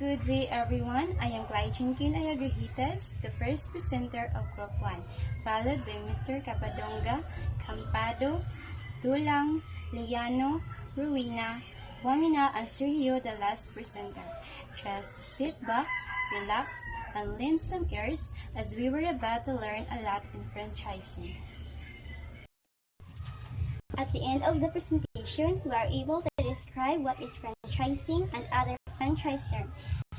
Good day everyone, I am Clychinkin Ayagahitas, the first presenter of Group 1, followed by Mr. Capadonga, Campado, Dulang, Liano, Ruina, Wamina, and Sergio, the last presenter. Just sit back, relax, and lend some ears as we were about to learn a lot in franchising. At the end of the presentation, we are able to describe what is franchising and other franchise terms,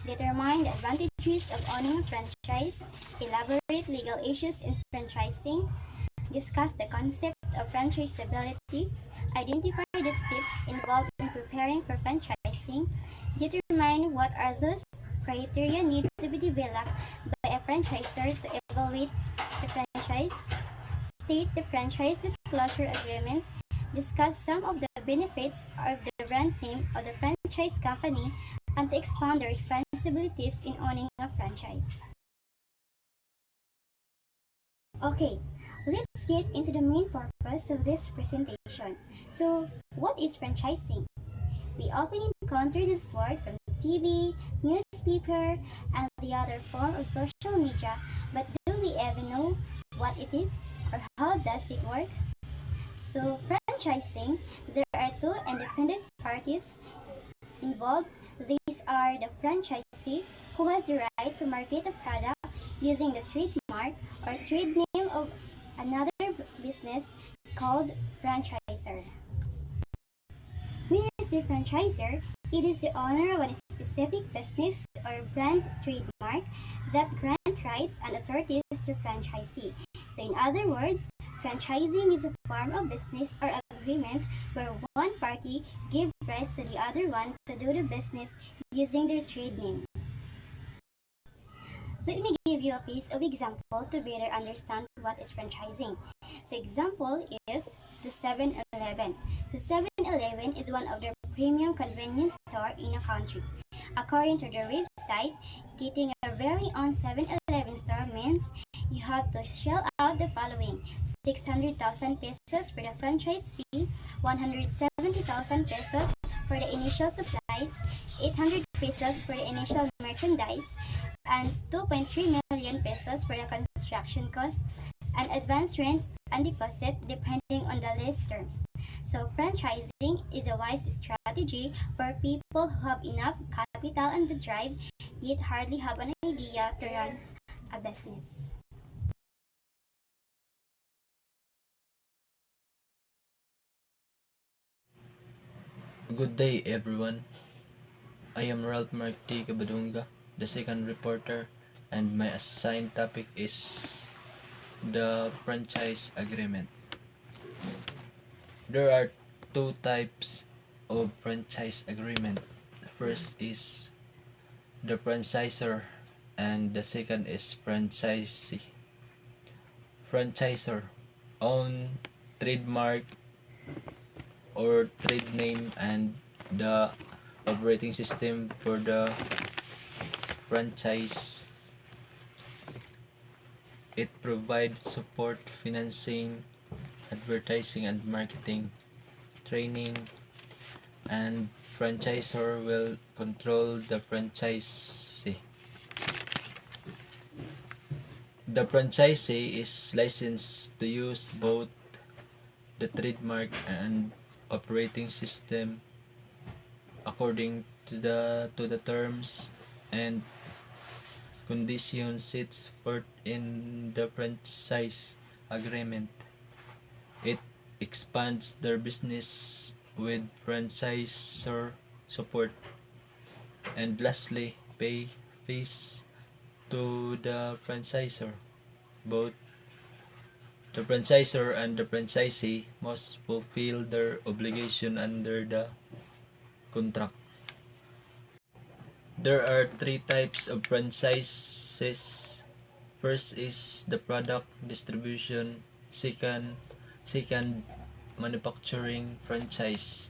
determine the advantages of owning a franchise, elaborate legal issues in franchising, discuss the concept of franchisability, identify the steps involved in preparing for franchising, determine what are those criteria need to be developed by a franchisor to evaluate the franchise, state the franchise disclosure agreement, discuss some of the benefits of the brand name of the franchise company, and to expand the responsibilities in owning a franchise. Okay, let's get into the main purpose of this presentation. So, what is franchising? We often encounter this word from TV, newspaper, and the other form of social media, but do we even know what it is or how does it work? So, franchising, there are two independent parties involved. These are the franchisee, who has the right to market a product using the trademark or trade name of another business, called franchisor. When we say franchisor, it is the owner of a specific business or brand trademark that grant rights and authorities to franchisee. So in other words, franchising is a form of business or agreement where one party gives rights to the other one to do the business using their trade name. Let me give you a piece of example to better understand what is franchising. So example is the 7-Eleven. So 7-Eleven is one of the premium convenience store in a country. According to their website, getting a very own 7-Eleven store means you have to shell out the following: 600,000 pesos for the franchise fee, 170,000 pesos for the initial supplies, 800 pesos for the initial merchandise, and 2.3 million pesos for the construction cost, and advance rent and deposit depending on the lease terms. So franchising is a wise strategy for people who have enough capital and the drive, yet hardly have an idea to run a business. Good day, everyone. I am Ralph Marti Cabadunga, the second reporter, and my assigned topic is the franchise agreement. There are two types of franchise agreement. The first is the franchisor, and the second is franchisee. Franchisor own trademark or trade name and the operating system for the franchise. It provides support, financing, advertising and marketing, training, and franchisor will control the franchisee. The franchisee is licensed to use both the trademark and operating system according to the terms and conditions set forth in the franchise agreement. It expands their business with franchisor support. And lastly, pay fees to the franchisor. Both the franchisor and the franchisee must fulfill their obligation under the contract. There are three types of franchises. First is the product distribution, second manufacturing franchise,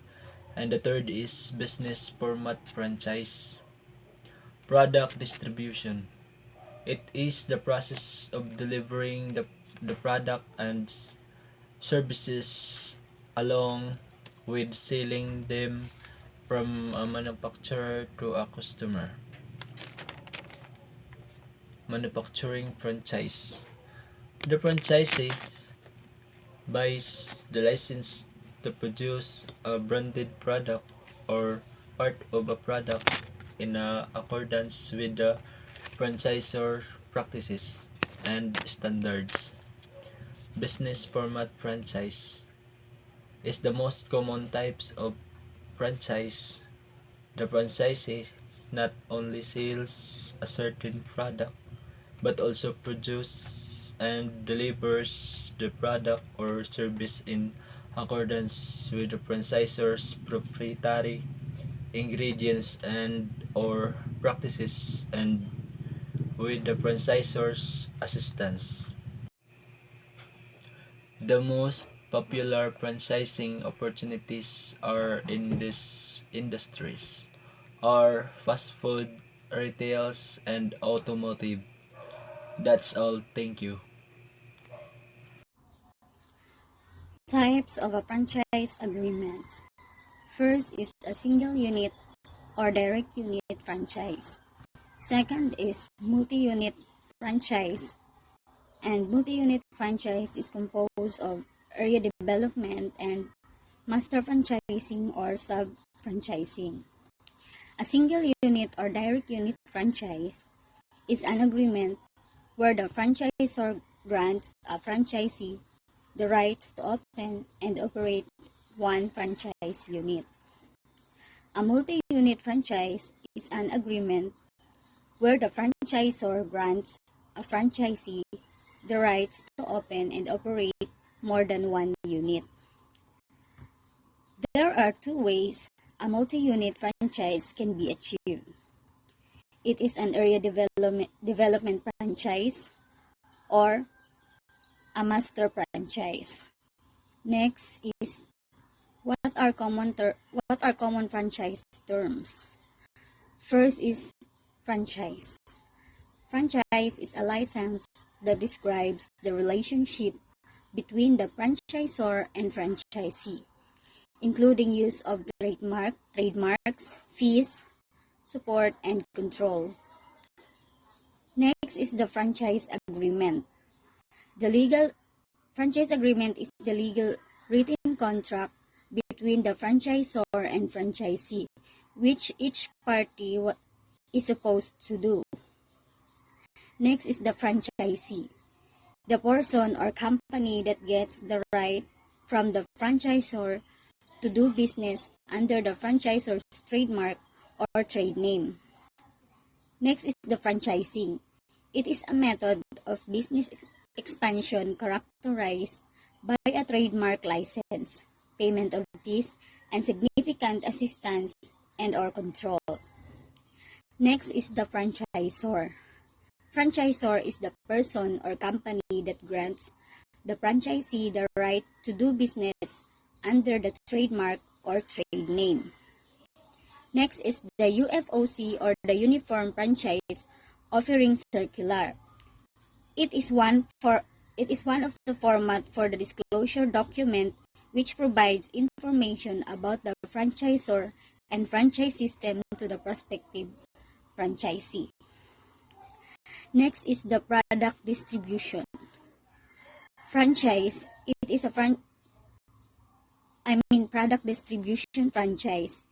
and the third is business format franchise. Product distribution. It is the process of delivering the product and services along with selling them from a manufacturer to a customer. Manufacturing franchise. The franchisee buys the license to produce a branded product or part of a product in accordance with the franchisor practices and standards. Business format franchise is the most common types of franchise. The franchisee not only sells a certain product but also produces and delivers the product or service in accordance with the franchisor's proprietary ingredients and or practices and with the franchisor's assistance. The most popular franchising opportunities are in these industries are fast food, retails, and automotive. That's all. Thank you. Types of a franchise agreements. First is a single unit or direct unit franchise. Second is multi-unit franchise. And multi-unit franchise is composed of area development and master franchising or sub-franchising. A single unit or direct unit franchise is an agreement where the franchisor grants a franchisee the rights to open and operate one franchise unit. A multi-unit franchise is an agreement where the franchisor grants a franchisee the rights to open and operate more than one unit. There are two ways a multi-unit franchise can be achieved. It is an area development franchise or a master franchise. Next is what are common franchise terms. First is franchise. Franchise is a license that describes the relationship between the franchisor and franchisee, including use of trademarks, fees, support, and control. Next is the franchise agreement. The legal franchise agreement is the legal written contract between the franchisor and franchisee, which each party is supposed to do. Next is the franchisee, the person or company that gets the right from the franchisor to do business under the franchisor's trademark or trade name. Next is the franchising. It is a method of business expansion characterized by a trademark license, payment of fees, and significant assistance and or control. Next is the franchisor. Franchisor is the person or company that grants the franchisee the right to do business under the trademark or trade name. Next is the UFOC or the Uniform Franchise Offering Circular. It is one of the format for the disclosure document which provides information about the franchisor and franchise system to the prospective franchisee. Next is the product distribution. Franchise, it is a product distribution franchise.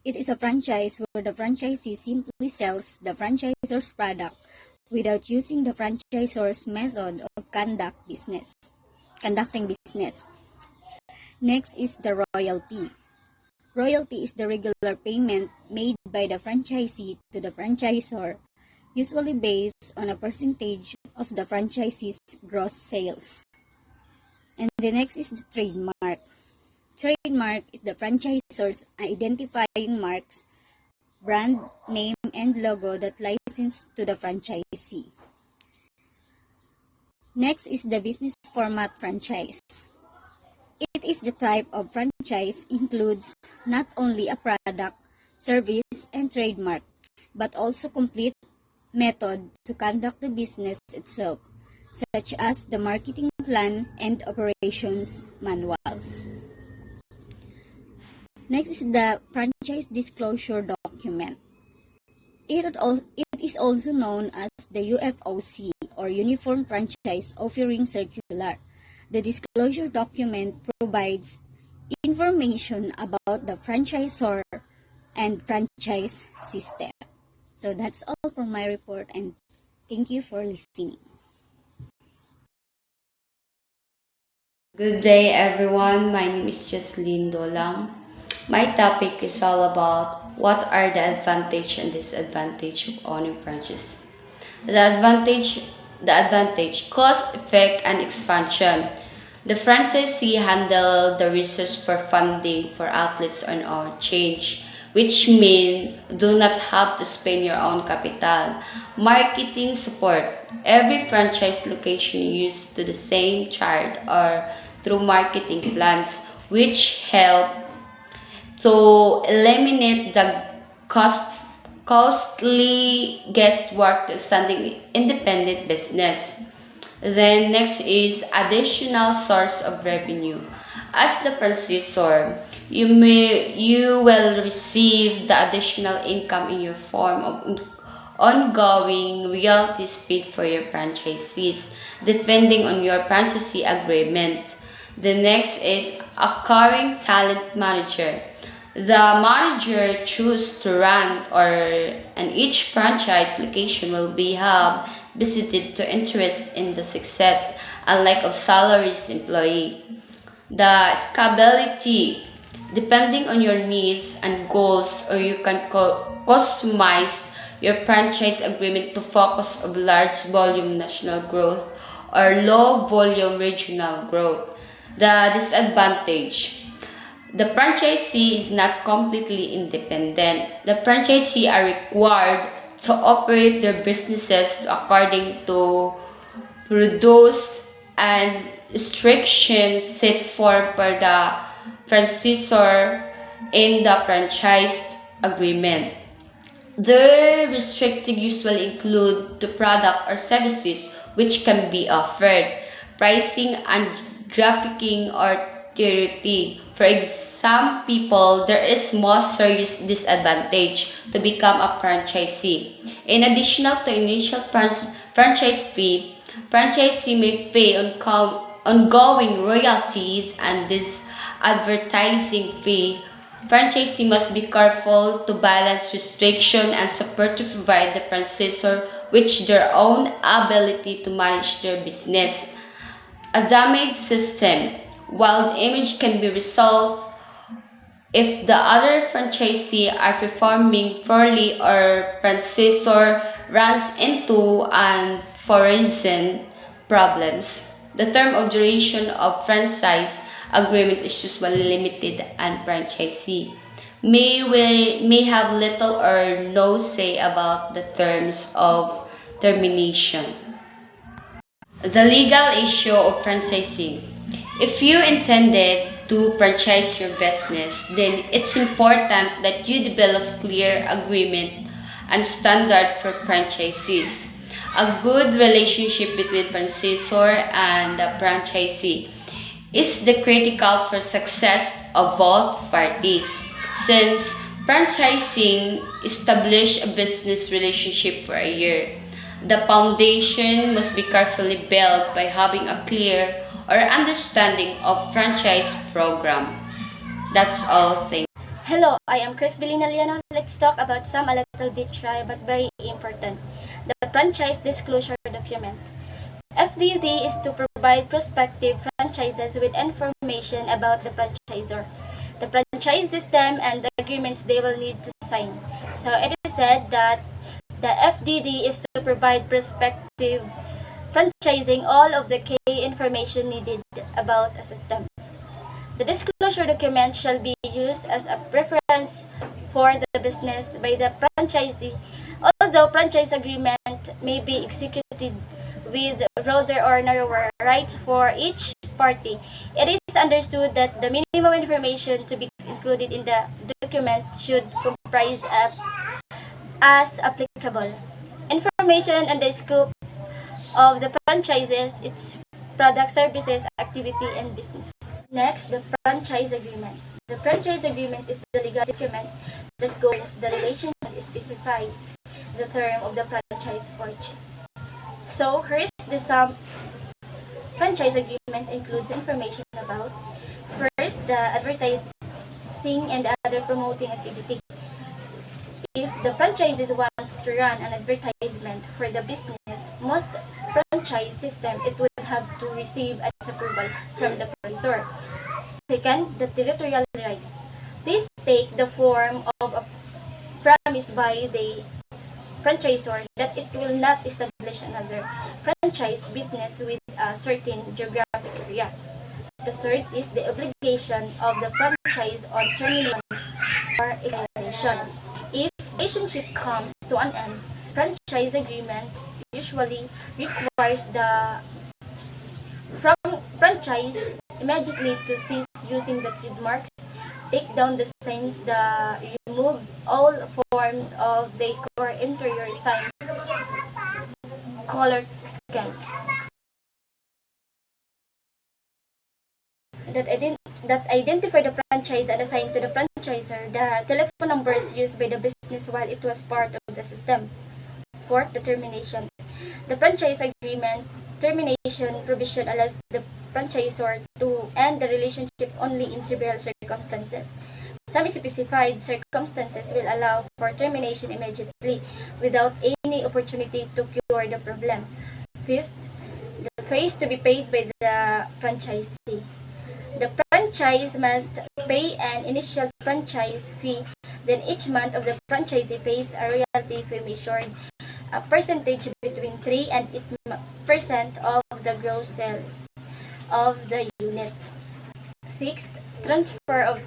It is a franchise where the franchisee simply sells the franchisor's product without using the franchisor's method of conducting business. Next is the royalty. Royalty is the regular payment made by the franchisee to the franchisor, usually based on a percentage of the franchisee's gross sales. And the next is the trademark. Trademark is the franchisor's identifying marks, brand, name, and logo that licensed to the franchisee. Next is the business format franchise. It is the type of franchise includes not only a product, service, and trademark, but also complete method to conduct the business itself, such as the marketing plan and operations manuals. Next is the franchise disclosure document. It is also known as the UFOC, or Uniform Franchise Offering Circular. The disclosure document provides information about the franchisor and franchise system. So that's all for my report, and thank you for listening. Good day, everyone. My name is Jocelyn Dolang. My topic is all about what are the advantage and disadvantage of owning franchise. The advantage, cost, effect, and expansion. The franchisee handle the resource for funding for outlets on our change, which mean do not have to spend your own capital. Marketing support. Every franchise location used to the same chart or through marketing plans, which help to eliminate the costly guesswork to standing independent business. Then next is additional source of revenue. As the franchisor, you will receive the additional income in your form of ongoing royalties paid for your franchisees, depending on your franchisee agreement. The next is acquiring talent manager. The manager chooses to run and each franchise location will be visited to interest in the success, unlike of salaries employee. The scalability, depending on your needs and goals, or you can customize your franchise agreement to focus on large volume national growth or low volume regional growth. The disadvantage, the franchisee is not completely independent. The franchisee are required to operate their businesses according to produced and restrictions set forth by the franchisor in the franchise agreement. The restricted usually include the product or services which can be offered, pricing and graphicing or theory. For some people, there is more serious disadvantage to become a franchisee. In addition to initial franchise fee, franchisee may pay ongoing royalties and this advertising fee. Franchisee must be careful to balance restriction and support to provide the franchisor with their own ability to manage their business. A damaged system. While the image can be resolved if the other franchisee are performing poorly or franchisor runs into unforeseen problems. The term of duration of franchise agreement is usually limited, and franchisee may have little or no say about the terms of termination. The legal issue of franchising. If you intended to franchise your business, then it's important that you develop clear agreement and standard for franchisees. A good relationship between franchisor and the franchisee is the critical for success of both parties. Since franchising establishes a business relationship for a year, the foundation must be carefully built by having a clear or understanding of franchise program. That's all. Thank you. Hello, I am Chris Belina Liano. Let's talk about some a little bit try but very important. The franchise disclosure document. FDD is to provide prospective franchises with information about the franchisor, the franchise system, and the agreements they will need to sign. So it is said that the FDD is to provide prospective franchising all of the key information needed about a system. The disclosure document shall be used as a preference for the business by the franchisee. Although franchise agreement may be executed with broader or narrower rights for each party, it is understood that the minimum information to be included in the document should comprise of, as applicable, information on the scope of the franchises, its product, services, activity, and business. Next, the franchise agreement. The franchise agreement is the legal document that governs the relation and specifies the term of the franchise purchase. So here's the sum. Franchise agreement includes information about first, the advertising and other promoting activity. If the franchisee wants to run an advertisement for the business, most franchise system it would have to receive as approval from the franchisor. Second, the territorial right. This take the form of a promise by the franchisor that it will not establish another franchise business with a certain geographic area. The third is the obligation of the franchise on termination or expiration. If the relationship comes to an end, franchise agreement usually requires the franchise immediately to cease using the trademarks, take down the signs, remove all forms of decor, interior signs, color schemes that identify the franchise and assign to the franchisor the telephone numbers used by the business while it was part of the system. Fourth, the termination. The franchise agreement termination provision allows the franchisor to end the relationship only in several circumstances. Some specified circumstances will allow for termination immediately without any opportunity to cure the problem. Fifth, the fees to be paid by the franchisee. The franchise must pay an initial franchise fee, then each month of the franchisee pays a royalty fee measured a percentage between 3 and 8% of the gross sales of the unit. Sixth, transfer of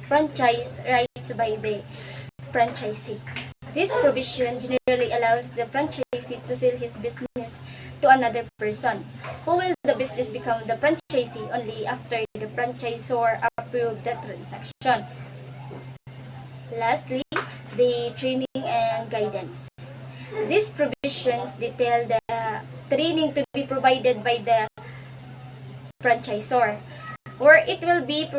franchise rights by the franchisee. This provision generally allows the franchisee to sell his business to another person, who will the business become the franchisee only after the franchisor approves the transaction. Lastly, the training and guidance. These provisions detail the training to be provided by the franchisor, where it will be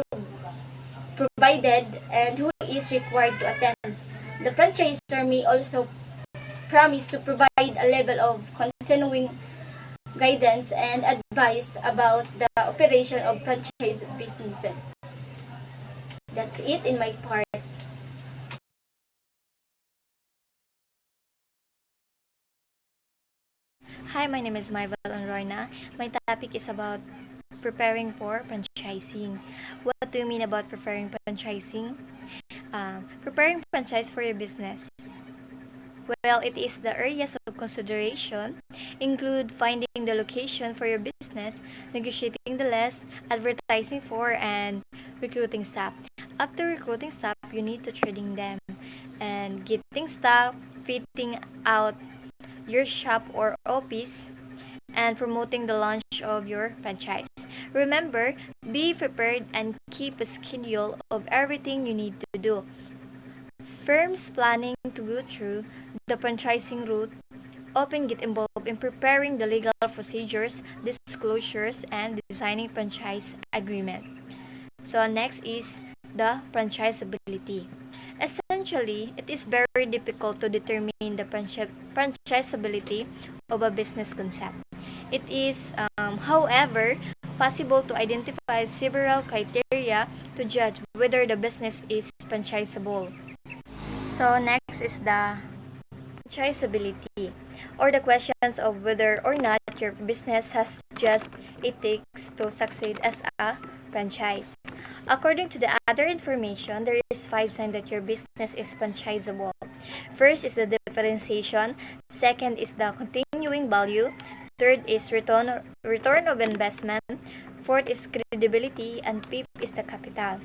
provided and who is required to attend. The franchisor may also promise to provide a level of continuing guidance and advice about the operation of franchise businesses. That's it in my part. Hi, my name is Maybel Onroyna. My topic is about preparing for franchising. What do you mean about preparing franchising? Preparing franchise for your business. Well, it is the areas of consideration include finding the location for your business, negotiating the lease, advertising for, and recruiting staff. After recruiting staff, you need to training them and getting staff, fitting out your shop or office, and promoting the launch of your franchise. Remember, be prepared and keep a schedule of everything you need to do. Firms planning to go through the franchising route often get involved in preparing the legal procedures, disclosures, and designing franchise agreement. So next is the franchisability. Essentially, it is very difficult to determine the franchisability of a business concept. It is, however, possible to identify several criteria to judge whether the business is franchisable. So next is the franchisability, or the questions of whether or not your business has just it takes to succeed as a franchise. According to the other information, there is 5 signs that your business is franchisable. First is the differentiation. Second is the continuing value. Third is return of investment. Fourth is credibility, and fifth is the capital.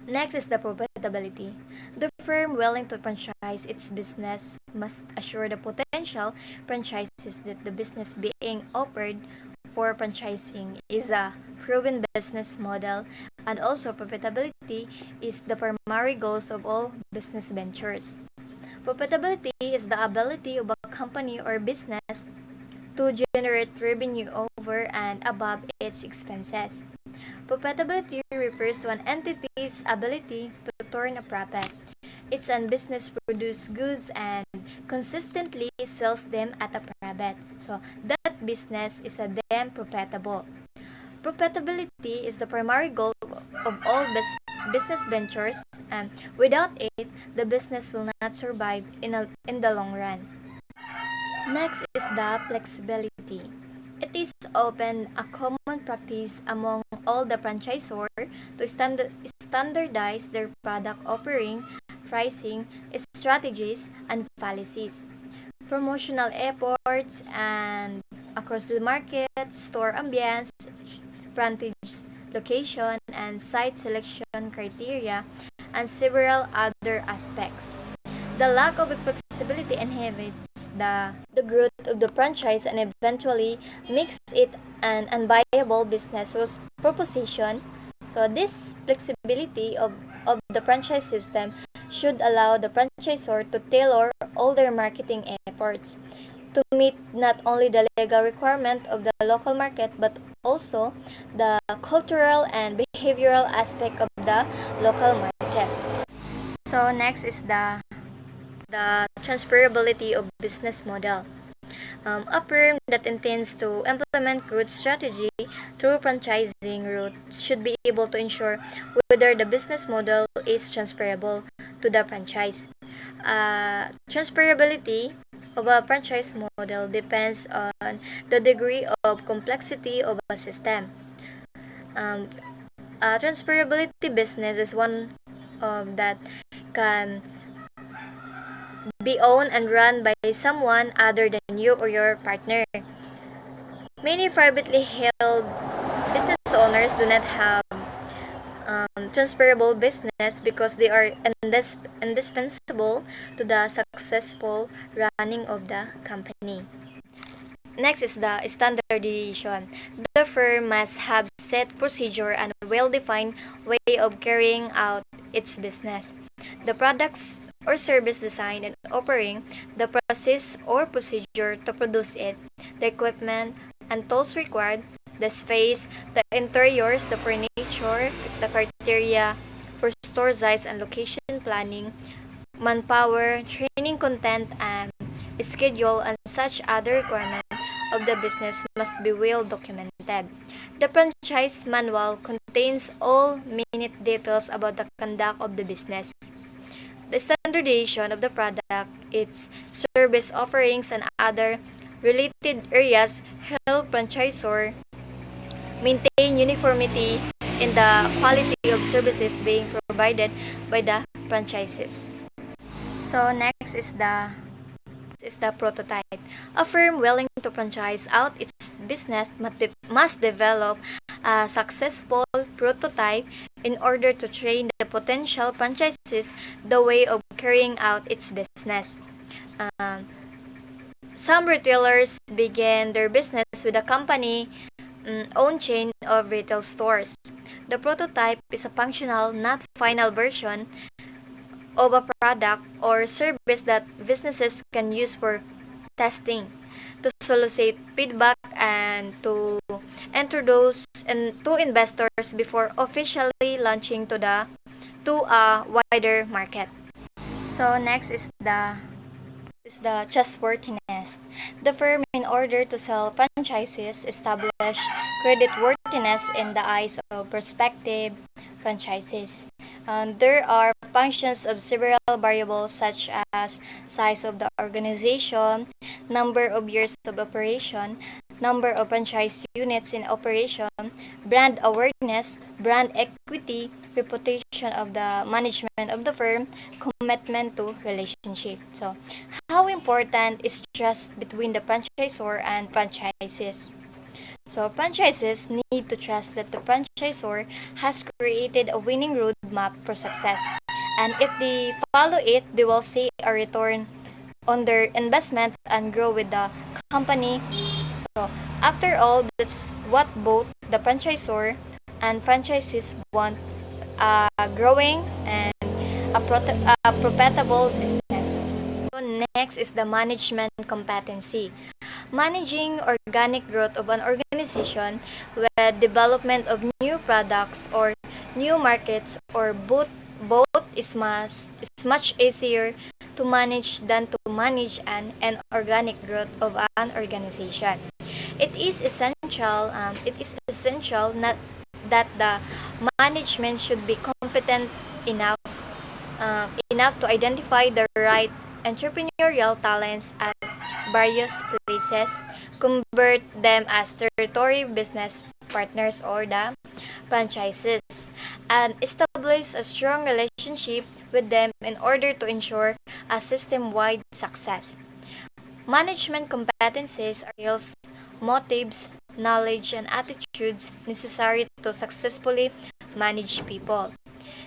Next is the profitability. The firm willing to franchise its business must assure the potential franchises that the business being offered for franchising is a proven business model, and also profitability is the primary goals of all business ventures. Profitability is the ability of a company or business to generate revenue over and above its expenses. Profitability refers to an entity's ability to turn a profit. It's an business produce goods and consistently sells them at a profit. So that business is a damn profitable. Profitability is the primary goal of all business ventures, and without it, the business will not survive in the long run. Next is the flexibility. It is often a common practice among all the franchisors to standardize their product offering, pricing, strategies, and policies. Promotional efforts and across the market, store ambience, frontage location, and site selection criteria, and several other aspects. The lack of flexibility inhibits the growth of the franchise and eventually makes it an unviable business proposition. So this flexibility of the franchise system should allow the franchisor to tailor all their marketing efforts to meet not only the legal requirement of the local market but also the cultural and behavioral aspect of the local market. So next is the transferability of business model. A firm that intends to implement growth strategy through franchising route should be able to ensure whether the business model is transferable to the franchise. Transferability of a franchise model depends on the degree of complexity of a system. A transferability business is one that can be owned and run by someone other than you or your partner. Many privately held business owners do not have transferable business because they are indispensable to the successful running of the company. Next is the standardization. The firm must have set procedure and a well-defined way of carrying out its business. The products or service design and offering, the process or procedure to produce it, the equipment and tools required, the space, the interiors, the furniture, the criteria for store size and location planning, manpower, training content, and schedule and such other requirements of the business must be well documented. The franchise manual contains all minute details about the conduct of the business. The standardization of the product, its service offerings, and other related areas help franchisor maintain uniformity in the quality of services being provided by the franchises. So next is the prototype. A firm willing to franchise out its business must develop a successful prototype in order to train the potential franchises the way of carrying out its business. Some retailers begin their business with a company own chain of retail stores. The prototype is a functional, not final version of a product or service that businesses can use for testing, to solicit feedback, and to introduce to investors before officially launching to a wider market. So next is the trustworthiness. The firm, in order to sell franchises, establish creditworthiness in the eyes of prospective franchises. There are functions of several variables such as size of the organization, number of years of operation, number of franchise units in operation, brand awareness, brand equity, reputation of the management of the firm, commitment to relationship. So, how important is trust between the franchisor and franchises? So, franchises need to trust that the franchisor has created a winning roadmap for success. And if they follow it, they will see a return on their investment and grow with the company. So, after all, that's what both the franchisor and franchises want, a growing and a profitable business. So, next is the management competency. Managing organic growth of an organization with development of new products or new markets or both is much easier to manage than to manage an organic growth of an organization. It is essential not that the management should be competent enough to identify the right entrepreneurial talents at various places, convert them as territory business partners or the franchises, and establish a strong relationship with them in order to ensure a system-wide success. Management competencies are skills, motives, knowledge, and attitudes necessary to successfully manage people.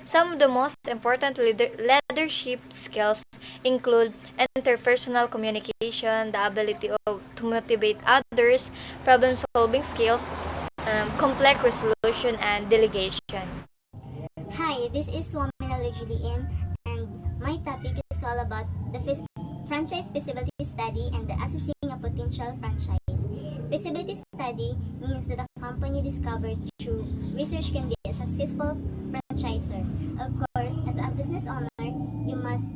Some of the most important leadership skills include interpersonal communication, the ability to motivate others, problem-solving skills, conflict resolution, and delegation. Hi, this is Wamina Im, and my topic is all about the franchise feasibility study and the assessing a potential franchise. Feasibility study means that a company discovered through research can be a successful franchisor. Of course, as a business owner, you must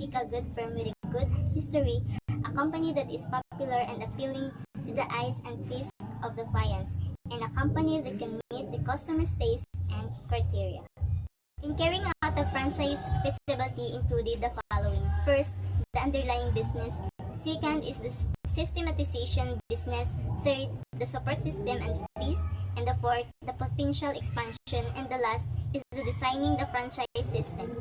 pick a good firm with a good history, a company that is popular and appealing to the eyes and taste of the clients, and a company that can meet the customer's taste and criteria. In carrying out the franchise feasibility included the following. First, the underlying business. Second is the systematization business. Third, the support system and fees. And the fourth, the potential expansion. And the last is the designing the franchise system.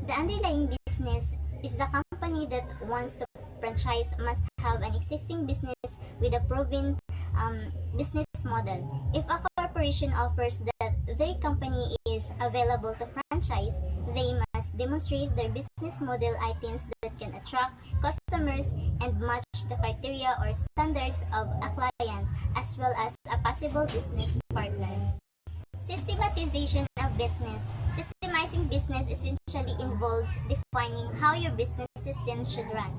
The underlying business is the company that wants to franchise must have an existing business with a proven business model. If a corporation offers that their company is available to franchise, they must demonstrate their business model items that can attract customers and match the criteria or standards of a client as well as a possible business partner. Systematization of business. Systemizing business essentially involves defining how your business system should run.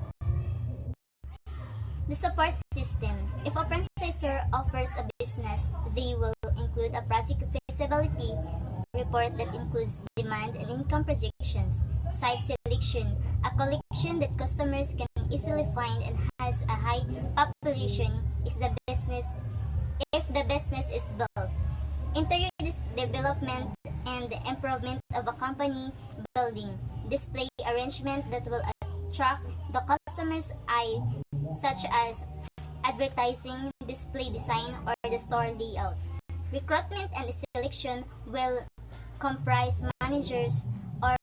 The support system. If a franchisor offers a business, they will include a project feasibility report that includes demand and income projections, site selection, a collection that customers can easily find and has a high population is the business if the business is built. Interior development and the improvement of a company building. Display arrangement that will attract the customer's eye, such as advertising, display design, or the store layout. Recruitment and selection will comprise managers or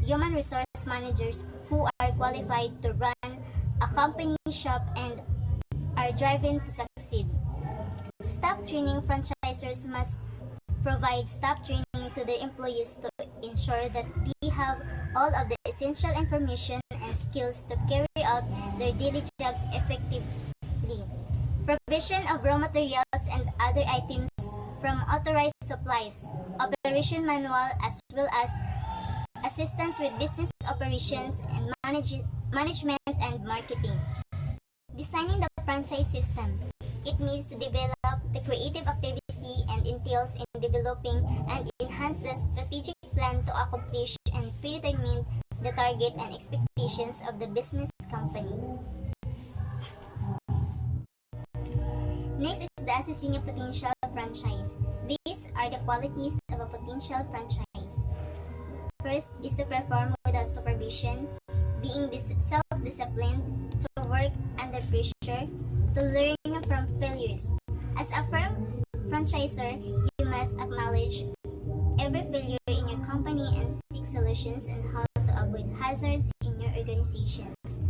human resource managers who are qualified to run a company shop and are driven to succeed. Staff training. Franchisors must provide staff training to their employees to ensure that they have all of the essential information and skills to carry out their daily jobs effectively. Provision of raw materials and other items from authorized supplies. Operation manual as well as assistance with business operations and management and marketing. Designing the franchise system. It needs to develop the creative activity and entails in developing and enhance the strategic plan to accomplish and predetermine the target and expectations of the business company. Next is the assessing a potential franchise. These are the qualities of a potential franchise. First is to perform without supervision, being self-disciplined, to work under pressure, to learn from failures. As a firm franchisor, you must acknowledge every failure in your company and seek solutions on how to avoid hazards in your organizations.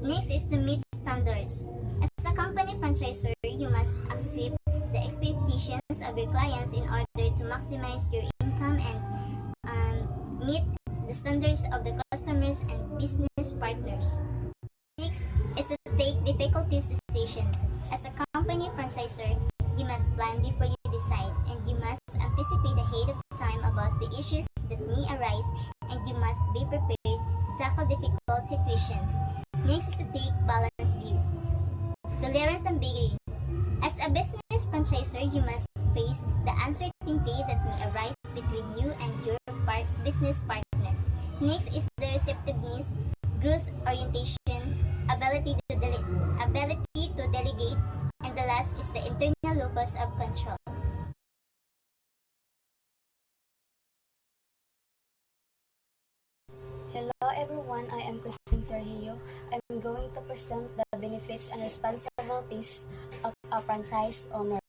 Next is to meet standards. As a company franchisor, you must accept the expectations of your clients in order to maximize your income and meet the standards of the customers and business partners. Next is to take difficulties decisions. As a company franchisor, you must plan before you decide, and you must anticipate ahead of time about the issues that may arise, and you must be prepared to tackle difficult situations. Next is to take balanced view. Tolerance ambiguity. As a business franchisor, you must face the uncertainty that may arise between you and your business partner. Next is the receptiveness, growth orientation, ability to delegate, and the last is the internal locus of control. Hello everyone, I am Christine Sergio. I'm going to present the benefits and responsibilities of a franchise owner.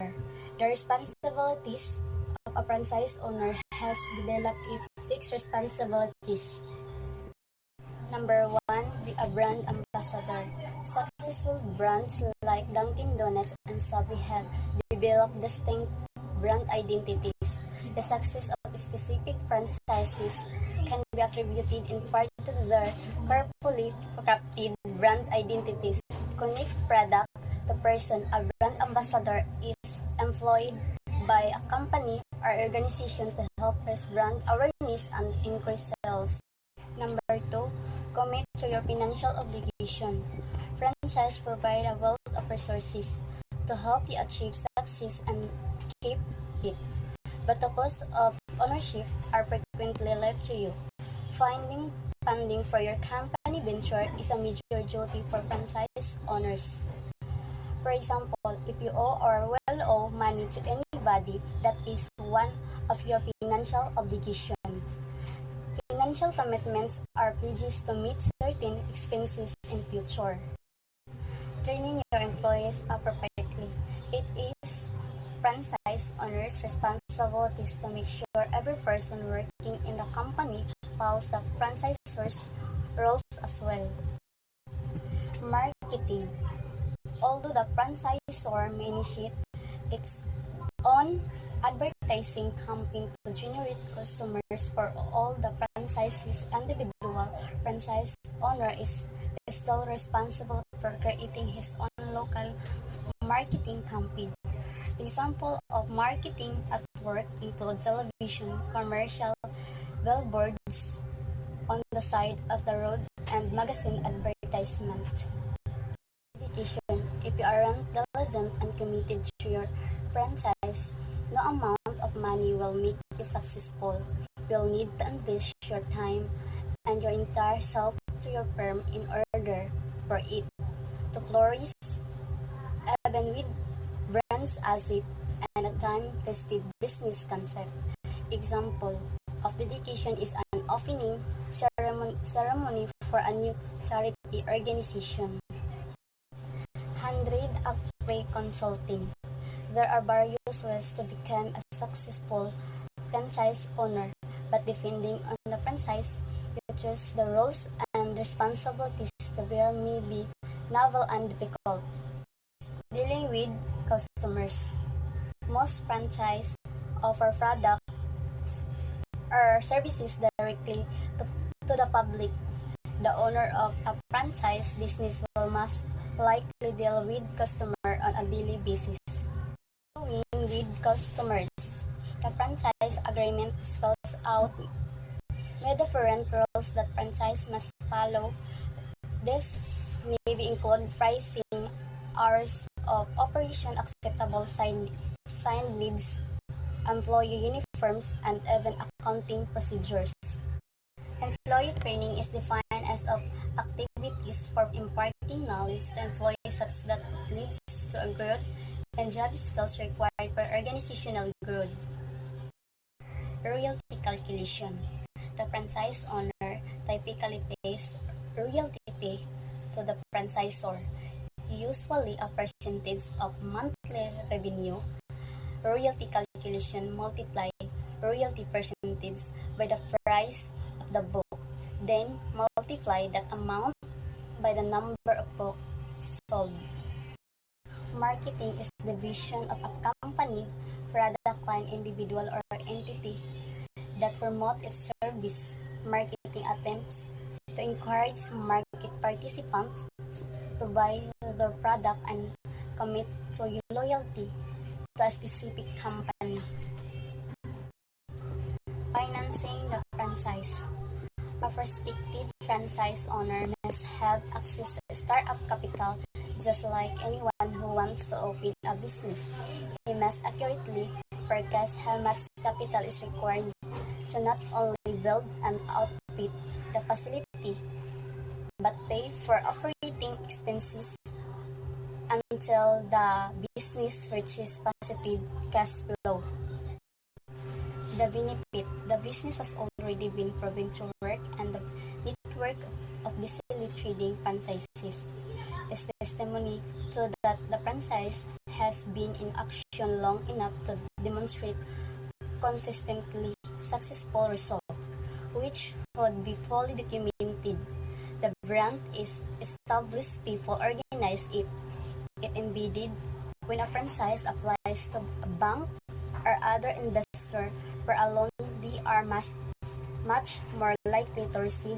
The responsibilities of a franchise owner has developed its 6 responsibilities. Number 1, be a brand ambassador. Successful brands like Dunkin' Donuts and Subway have developed distinct brand identities. The success of specific franchises can be attributed in part to their carefully crafted brand identities. Connect product. The person, a brand ambassador, is employed by a company or organization to help raise brand awareness and increase sales. Number 2, commit to your financial obligation. Franchise provide a wealth of resources to help you achieve success and keep it. But the cost of ownership are frequently left to you. Finding funding for your company venture is a major duty for franchise owners. For example, if you owe or will owe money to anybody, that is one of your financial obligations. Financial commitments are pledges to meet certain expenses in future. Training your employees appropriately. It is franchise owners' responsibilities to make sure every person working in the company follows the franchisor's rules as well. Marketing. Although the franchisor may initiate its own advertising campaign to generate customers for all the franchises, individual franchise owner is still responsible for creating his own local marketing campaign. Example of marketing at work include television, commercial, billboards on the side of the road, and magazine advertisement. Education. If you aren't diligent and committed to your franchise, no amount of money will make you successful. You'll need to invest your time and your entire self to your firm in order for it to flourish, even with brands as it and a time-tested business concept. Example of dedication is an opening ceremony for a new charity organization. 100 of pre-consulting. There are various ways to become a successful franchise owner, but depending on the franchise, you choose the roles and responsibilities to bear may be novel and difficult. Dealing with customers. Most franchise offer products or services directly to the public. The owner of a franchise business will most likely deal with customers on a daily basis. Dealing with customers. The franchise agreement spells out the different rules that franchise must follow. This may include pricing, hours of operation, acceptable signed bids, employee uniforms, and even accounting procedures. Employee training is defined as of activities for imparting knowledge to employees such that it leads to a growth and job skills required for organizational growth. Royalty calculation. The franchise owner typically pays royalty pay to the franchisor, usually a percentage of monthly revenue. Royalty calculation multiply royalty percentage by the price of the book, then multiply that amount by the number of books sold. Marketing is the vision of a company, product line, individual, or entity that promote its service. Marketing attempts to encourage market participants to buy their product and commit to loyalty to a specific company. Financing the franchise. A prospective franchise owner must have access to startup capital just like anyone who wants to open a business. He must accurately forecast how much capital is required to not only build and outfit the facility but pay for operating expenses until the business reaches positive cash flow. The benefit: the business has already been proven to work, and the network of busily trading franchises is testimony to that the franchise has been in action long enough to demonstrate consistently successful results, which would be fully documented. The brand is established, people organize it embedded. When a franchise applies to a bank or other investor for a loan, they are much more likely to receive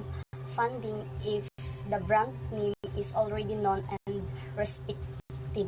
funding if the brand name is already known and respected.